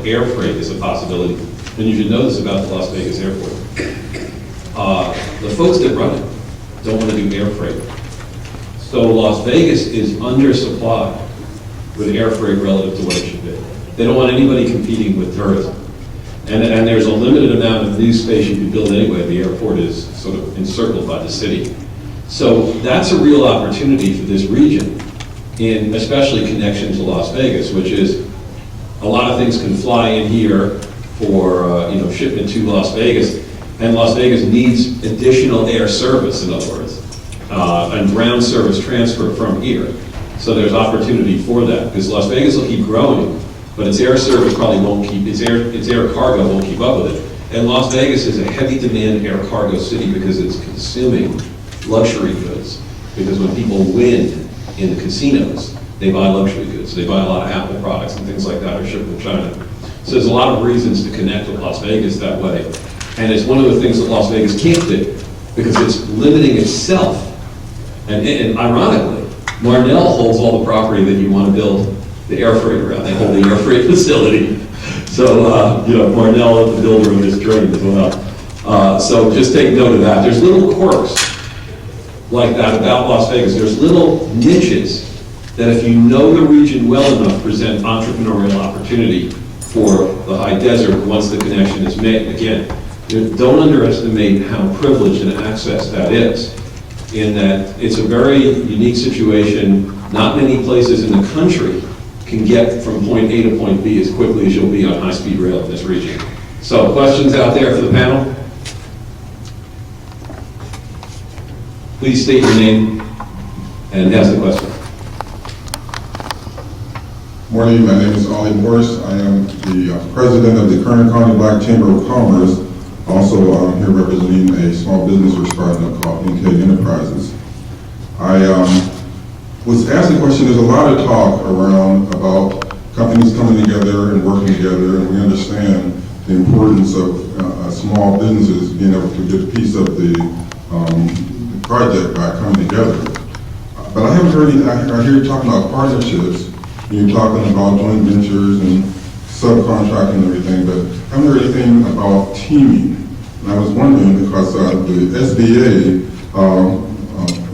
air freight is a possibility. And you should know this about the Las Vegas airport. The folks that run it don't want to do air freight. So Las Vegas is undersupplied with air freight relative to what it should be. They don't want anybody competing with tourism. And there's a limited amount of new space you can build anyway. The airport is sort of encircled by the city. So that's a real opportunity for this region, in especially connection to Las Vegas, which is a lot of things can fly in here for shipment to Las Vegas, and Las Vegas needs additional air service, in other words, and ground service transfer from here. So there's opportunity for that, because Las Vegas will keep growing, but its air service probably won't keep, its air cargo won't keep up with it. And Las Vegas is a heavy demand air cargo city because it's consuming luxury goods. Because when people win in the casinos, they buy luxury goods. They buy a lot of Apple products and things like that are shipped from China. So there's a lot of reasons to connect with Las Vegas that way. And it's one of the things that Las Vegas can't do, because it's limiting itself. And ironically, Marnell holds all the property that you want to build the air freight around. They hold the air freight facility. So, Marnell is the builder of this train as well. So just take note of that. There's little quirks like that about Las Vegas. There's little niches that, if you know the region well enough, present entrepreneurial opportunity for the high desert once the connection is made. Again, don't underestimate how privileged and access that is, in that it's a very unique situation. Not many places in the country can get from point A to point B as quickly as you'll be on high-speed rail in this region. So, questions out there for the panel? Please state your name and ask the question. Morning, my name is Ollie Morris. I am the president of the Kern County Black Chamber of Commerce. Also, I'm here representing a small business we're starting up called NK Enterprises. I was asked a question. There's a lot of talk around about companies coming together and working together, and we understand the importance of small businesses being able to get a piece of the project by coming together. But I haven't heard any, I hear you talking about partnerships, and you're talking about joint ventures and subcontracting and everything, but I haven't heard anything about teaming. And I was wondering, because the SBA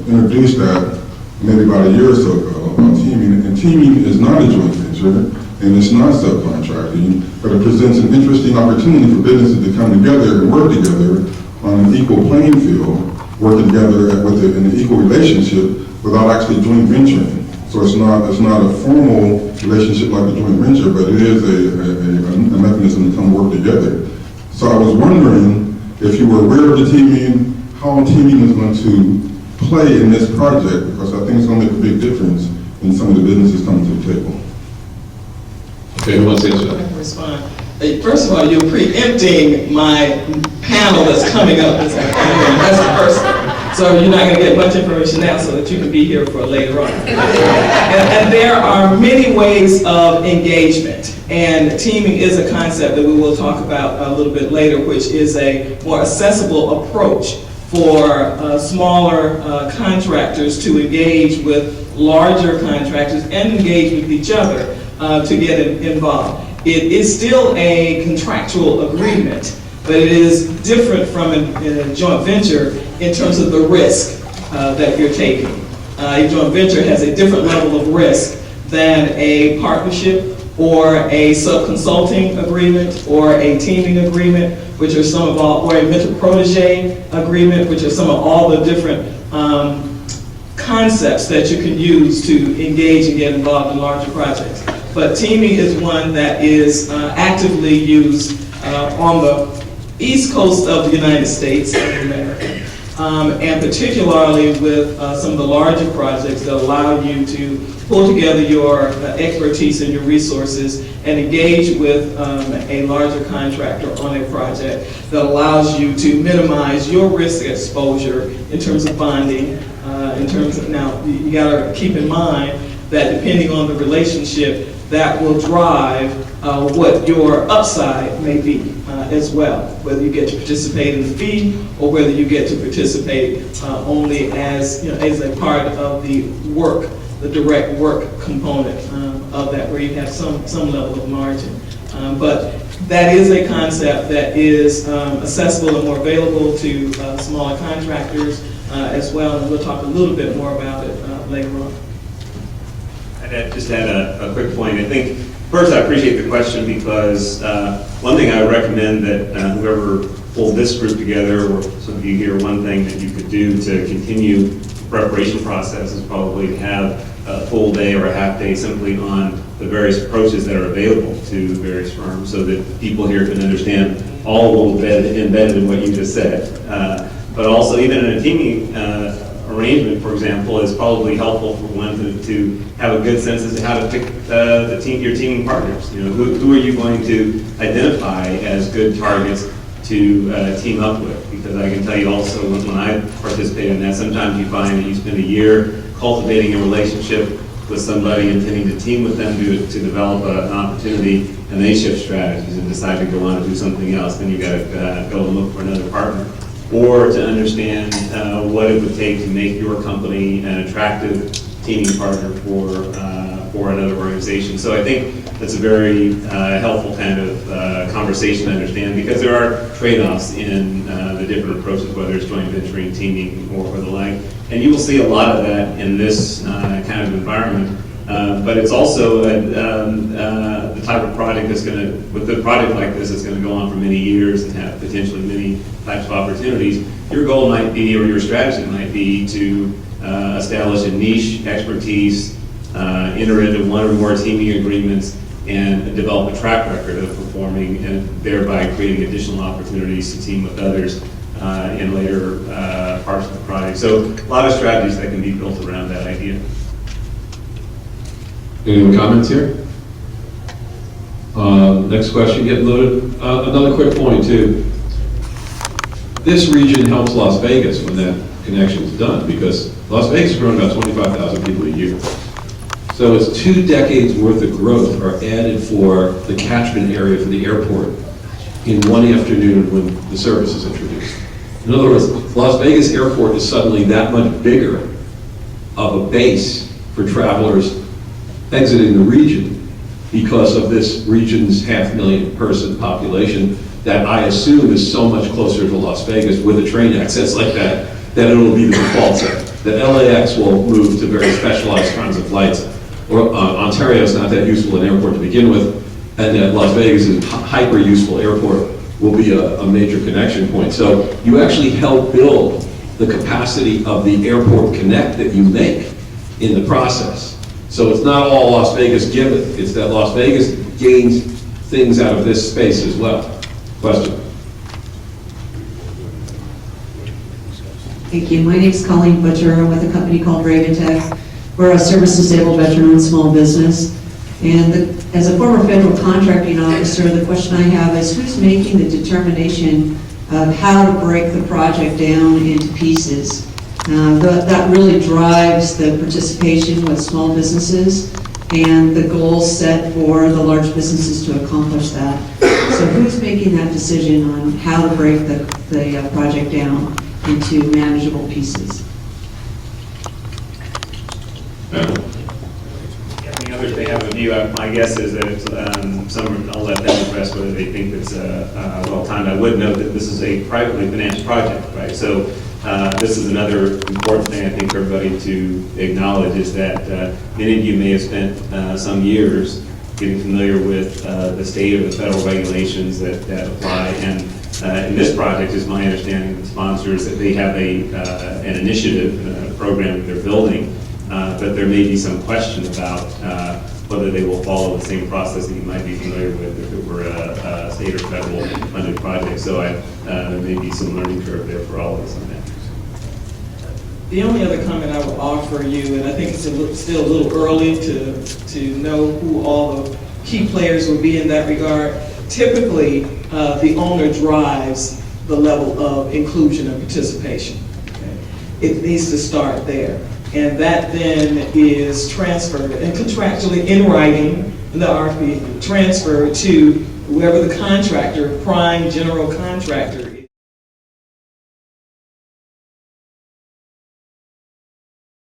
introduced that maybe about a year or so ago about teaming, and teaming is not a joint venture, and it's not subcontracting, but it presents an interesting opportunity for businesses to come together and work together on an equal playing field, working together in an equal relationship without actually joint venturing. So it's not a formal relationship like a joint venture, but it is a mechanism to come work together. So I was wondering if you were aware of the teaming, how teaming is going to play in this project, because I think it's going to make a big difference in some of the businesses coming to the table. Okay, who wants to answer that? I can respond. First of all, you're preempting my panel that's coming up this afternoon. That's the first thing. So you're not going to get much information now so that you can be here for later on. And there are many ways of engagement. And teaming is a concept that we will talk about a little bit later, which is a more accessible approach for smaller contractors to engage with larger contractors and engage with each other to get involved. It is still a contractual agreement, but it is different from a joint venture in terms of the risk that you're taking. A joint venture has a different level of risk than a partnership or a sub-consulting agreement or a teaming agreement, which are some of all, or a mentor-protege agreement, which are some of all the different concepts that you can use to engage and get involved in larger projects. But teaming is one that is actively used on the East Coast of the United States of America, and particularly with some of the larger projects that allow you to pull together your expertise and your resources and engage with a larger contractor on a project that allows you to minimize your risk exposure in terms of bonding, in terms of, now you gotta keep in mind that depending on the relationship, that will drive what your upside may be as well, whether you get to participate in the fee or whether you get to participate only as, as a part of the work the direct work component of that, where you have some level of margin. But that is a concept that is accessible and more available to smaller contractors as well, and we'll talk a little bit more about it later on. I'd just add a quick point. I think, first, I appreciate the question because one thing I would recommend that whoever pulled this group together, or some of you here, one thing that you could do to continue the preparation process is probably to have a full day or a half day simply on the various approaches that are available to various firms, so that people here can understand all a little bit embedded in what you just said. But also, even in a teaming arrangement, for example, is probably helpful for one to have a good sense as to how to pick your teaming partners. You know, who are you going to identify as good targets to team up with? Because I can tell you also, when I participate in that, sometimes you find that you spend a year cultivating a relationship with somebody, intending to team with them to develop an opportunity, and they shift strategies and decide to go on and do something else. Then you got to go and look for another partner, or to understand what it would take to make your company an attractive teaming partner for another organization. So I think that's a very helpful kind of conversation to understand, because there are trade-offs in the different approaches, whether it's joint venturing, teaming, or the like. And you will see a lot of that in this kind of environment. But it's also the type of project that's going to, with a project like this, it's going to go on for many years and have potentially many types of opportunities. Your goal might be, or your strategy might be, to establish a niche expertise, enter into one or more teaming agreements, and develop a track record of performing, and thereby creating additional opportunities to team with others in later parts of the project. So a lot of strategies that can be built around that idea. Any more comments here? Next question, getting loaded. Another quick point too. This region helps Las Vegas when that connection is done, because Las Vegas is growing about 25,000 people a year. So it's 2 decades worth of growth are added for the catchment area for the airport in one afternoon when the service is introduced. In other words, Las Vegas Airport is suddenly that much bigger of a base for travelers exiting the region because of this region's 500,000 person population that I assume is so much closer to Las Vegas with a train access like that it'll be the default set. That LAX will move to very specialized kinds of flights. Or Ontario is not that useful an airport to begin with, and that Las Vegas is a hyper useful airport will be a major connection point. So you actually help build the capacity of the airport connect that you make in the process. So it's not all Las Vegas given, it's that Las Vegas gains things out of this space as well. Question? Thank you. My name is Colleen Butcher. I'm with a company called Raventech. We're a service-disabled veteran-owned small business. And as a former federal contracting officer, the question I have is who's making the determination of how to break the project down into pieces? That really drives the participation with small businesses and the goals set for the large businesses to accomplish that. So who's making that decision on how to break the project down into manageable pieces? The others may have a view. My guess is that it's, I'll let them express whether they think it's well timed. I would note that this is a privately financed project, right? So this is another important thing I think for everybody to acknowledge, is that many of you may have spent some years getting familiar with the state or the federal regulations that apply. And in this project, is my understanding, the sponsors, that they have an initiative, a program that they're building, but there may be some question about whether they will follow the same process that you might be familiar with if it were a state or federal funded project. So there may be some learning curve there for all of us on that. The only other comment I would offer you, and I think it's still a little early to know who all the key players will be in that regard. Typically, the owner drives the level of inclusion and participation. Okay? It needs to start there. And that then is transferred and contractually in writing, the RFP transferred to whoever the contractor, prime general contractor